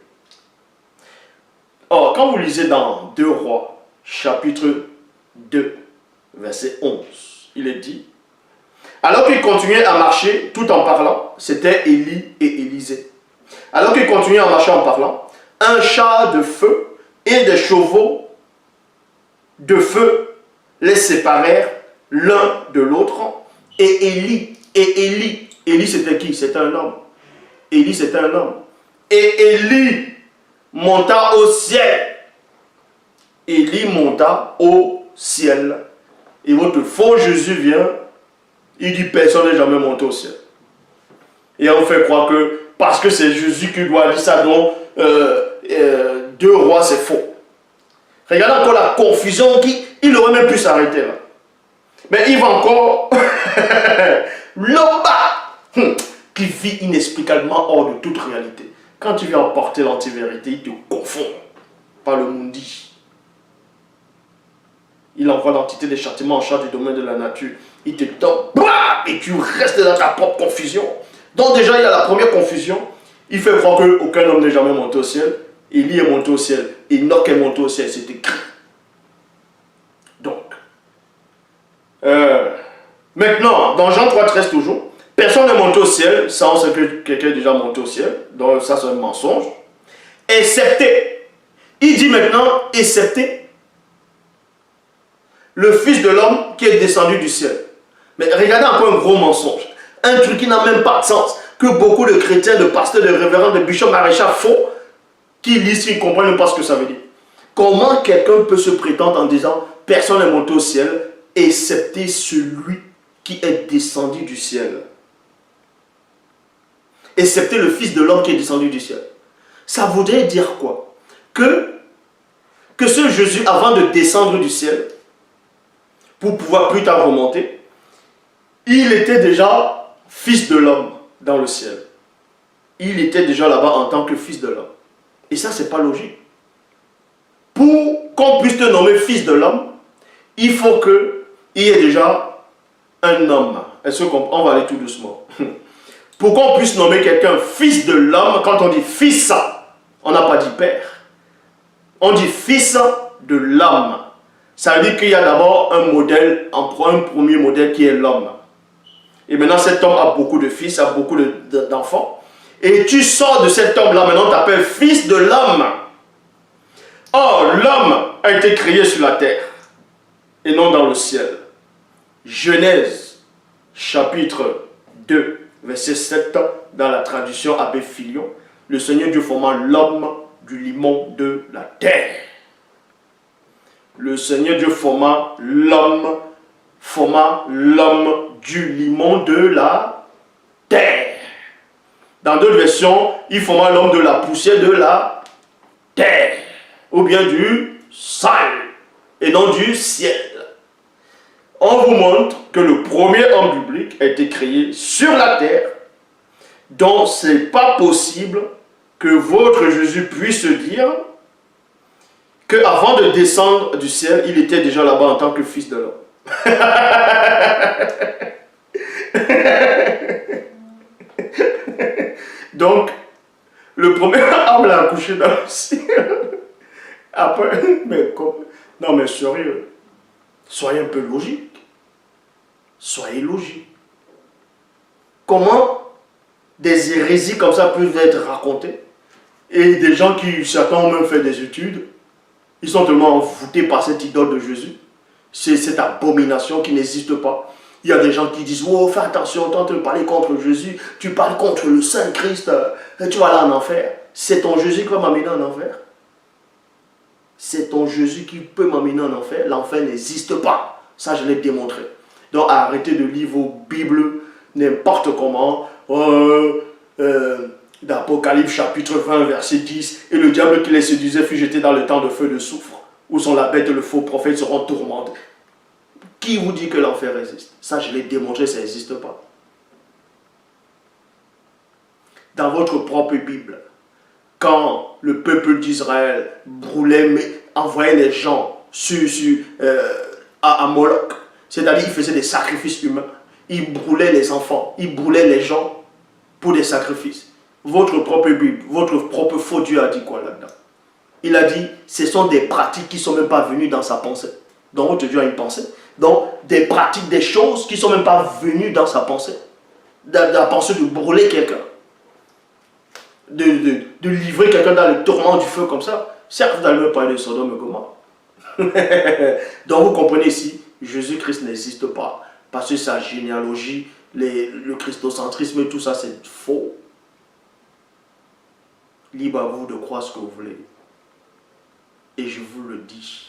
Speaker 1: Or, quand vous lisez dans 2 Rois, chapitre 2, verset 11, il est dit, alors qu'il continuait à marcher tout en parlant, c'était Élie et Élisée. Alors qu'il continuait à marcher en parlant, un char de feu et des chevaux de feu les séparèrent l'un de l'autre. Et Élie c'était qui? C'était un homme. Élie c'était un homme. Et Élie monta au ciel. Élie monta au ciel. Et votre faux Jésus vient, il dit personne n'est jamais monté au ciel. Et on fait croire que parce que c'est Jésus qui doit dire ça, donc 2 Rois c'est faux. Regardez encore la confusion il aurait même pu s'arrêter là. Mais il va encore l'homme qui vit inexplicablement hors de toute réalité. Quand tu viens apporter l'antivérité, il te confond par le mundi. Il envoie l'entité des châtiments en charge du domaine de la nature. Il te donne, et tu restes dans ta propre confusion. Donc déjà, il y a la première confusion. Il fait croire qu'aucun homme n'est jamais monté au ciel. Élie est monté au ciel. Enoch est monté au ciel. C'est écrit. Donc, maintenant, dans Jean 3,13 toujours, personne n'est monté au ciel. Ça, on sait que quelqu'un est déjà monté au ciel. Donc ça, c'est un mensonge. Excepté. Il dit maintenant, excepté le Fils de l'homme qui est descendu du ciel. Mais regardez encore un gros mensonge. Un truc qui n'a même pas de sens. Que beaucoup de chrétiens, de pasteurs, de révérends, de bishops, maréchals font, qui lisent, qui ne comprennent pas ce que ça veut dire. Comment quelqu'un peut se prétendre en disant personne n'est monté au ciel, excepté celui qui est descendu du ciel. Excepté le Fils de l'homme qui est descendu du ciel. Ça voudrait dire quoi? Que ce Jésus, avant de descendre du ciel, pour pouvoir plus tard remonter, il était déjà fils de l'homme dans le ciel. Il était déjà là-bas en tant que fils de l'homme. Et ça, c'est pas logique. Pour qu'on puisse te nommer fils de l'homme, il faut qu'il y ait déjà un homme. Est-ce qu'on va aller tout doucement? Pour qu'on puisse nommer quelqu'un fils de l'homme, quand on dit fils, on n'a pas dit père. On dit fils de l'homme. Ça veut dire qu'il y a d'abord un modèle, un premier modèle qui est l'homme. Et maintenant cet homme a beaucoup de fils, a beaucoup d'enfants. Et tu sors de cet homme-là, maintenant tu t'appelles fils de l'homme. Or, l'homme a été créé sur la terre et non dans le ciel. Genèse, chapitre 2, verset 7, dans la traduction Abbé Filion, le Seigneur Dieu forma l'homme du limon de la terre. Le Seigneur Dieu forma l'homme du limon de la terre. Dans d'autres versions, il forma l'homme de la poussière de la terre. Ou bien du sale. et non du ciel. On vous montre que le premier homme biblique a été créé sur la terre, donc ce n'est pas possible que votre Jésus puisse dire qu'avant de descendre du ciel, il était déjà là-bas en tant que fils de l'homme. Donc, le premier homme l'a accouché dans le ciel. Après, mais comme... Non mais sérieux, soyez un peu logique. Soyez logique. Comment des hérésies comme ça peuvent être racontées et des gens qui, certains ont même fait des études, ils sont tellement envoûtés par cette idole de Jésus, c'est cette abomination qui n'existe pas. Il y a des gens qui disent, oh, fais attention, quand tu parles contre Jésus, tu parles contre le Saint-Christ, tu vas aller en enfer. C'est ton Jésus qui va m'amener en enfer. C'est ton Jésus qui peut m'amener en enfer. L'enfer n'existe pas. Ça, je l'ai démontré. Donc, arrêtez de lire vos Bibles n'importe comment. D'Apocalypse chapitre 20, verset 10. Et le diable qui les séduisait fut jeté dans le temps de feu de soufre, où sont la bête et le faux prophète seront tourmentés. Qui vous dit que l'enfer existe? Ça, je l'ai démontré, ça n'existe pas. Dans votre propre Bible, quand le peuple d'Israël brûlait, envoyait les gens à Moloch, c'est-à-dire il faisait des sacrifices humains, il brûlait les enfants, il brûlait les gens pour des sacrifices. Votre propre Bible, votre propre faux Dieu a dit quoi là-dedans? Il a dit, ce sont des pratiques qui ne sont même pas venues dans sa pensée. Donc votre Dieu a une pensée. Donc des pratiques, des choses qui ne sont même pas venues dans sa pensée. Dans la pensée de brûler quelqu'un. De livrer quelqu'un dans le tourment du feu comme ça. Certes, vous allez me parler de Sodome et Gomorrhe. Donc vous comprenez ici, Jésus-Christ n'existe pas. Parce que sa généalogie, le christocentrisme et tout ça, c'est faux. Libre à vous de croire ce que vous voulez. Et je vous le dis,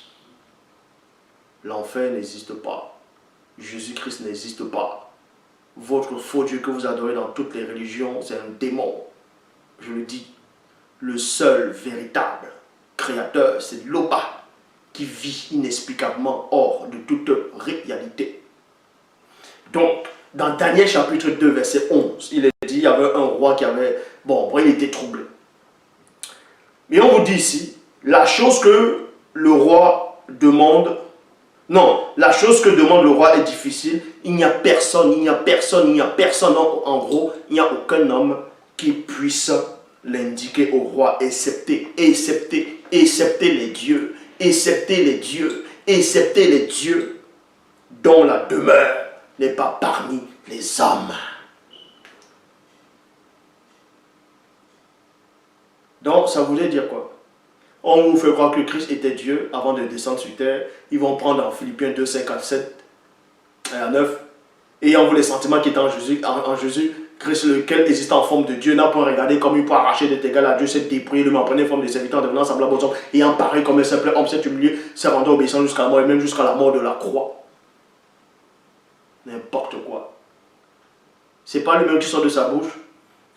Speaker 1: l'enfer n'existe pas. Jésus-Christ n'existe pas. Votre faux Dieu que vous adorez dans toutes les religions, c'est un démon. Je le dis, le seul véritable créateur, c'est Loba, qui vit inexplicablement hors de toute réalité. Donc, dans Daniel chapitre 2, verset 11, il est dit, il y avait un roi qui avait... Bon, il était troublé. Mais on vous dit ici, la chose que le roi demande... Non, la chose que demande le roi est difficile. Il n'y a personne, en gros, il n'y a aucun homme qui puisse l'indiquer au roi, excepté les dieux, excepté les dieux dont la demeure n'est pas parmi les hommes. Donc, ça voulait dire quoi? On vous fait croire que Christ était Dieu avant de descendre sur terre. Ils vont prendre en Philippiens 2, 5 à 7 et à 9. Et on vous les sentiments qui étaient en Jésus, Christ, lequel existe en forme de Dieu, n'a pas regardé comme il peut arracher d'être égal à Dieu, s'est dépouillé, lui-même prenait forme de serviteur, devenant semblable aux hommes, ayant pareil comme un simple homme, s'est humilié, s'est rendu obéissant jusqu'à la mort et même jusqu'à la mort de la croix. N'importe quoi. C'est pas le même qui sort de sa bouche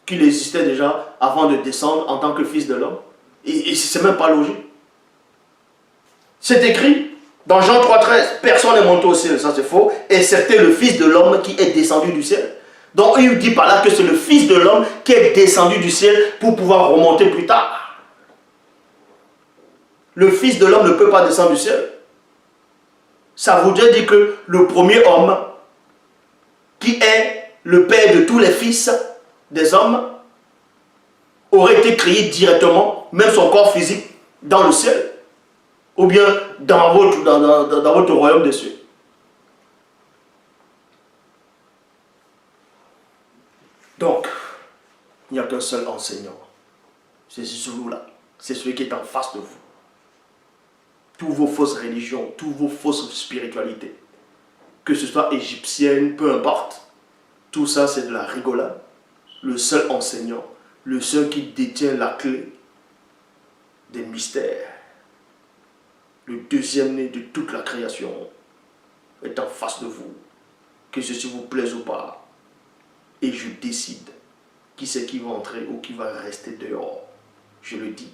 Speaker 1: qu'il existait déjà avant de descendre en tant que fils de l'homme. Et c'est même pas logique. C'est écrit dans Jean 3,13, personne n'est monté au ciel, ça c'est faux, excepté le fils de l'homme qui est descendu du ciel. Donc il dit par là que c'est le fils de l'homme qui est descendu du ciel pour pouvoir remonter plus tard. Le fils de l'homme ne peut pas descendre du ciel. Ça voudrait dire que le premier homme, qui est le père de tous les fils des hommes, aurait été créé directement, même son corps physique, dans le ciel, ou bien dans votre royaume des cieux. Donc, il n'y a qu'un seul enseignant. C'est celui-là. C'est celui qui est en face de vous. Toutes vos fausses religions, toutes vos fausses spiritualités, que ce soit égyptienne, peu importe, tout ça c'est de la rigolade. Le seul enseignant, le seul qui détient la clé des mystères, le deuxième né de toute la création, est en face de vous, que ceci vous plaise ou pas. Et je décide qui c'est qui va entrer ou qui va rester dehors. Je le dis.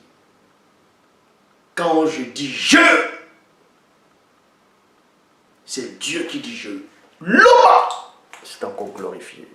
Speaker 1: Quand je dis je, Dieu qui dit je. Loba, c'est encore glorifié.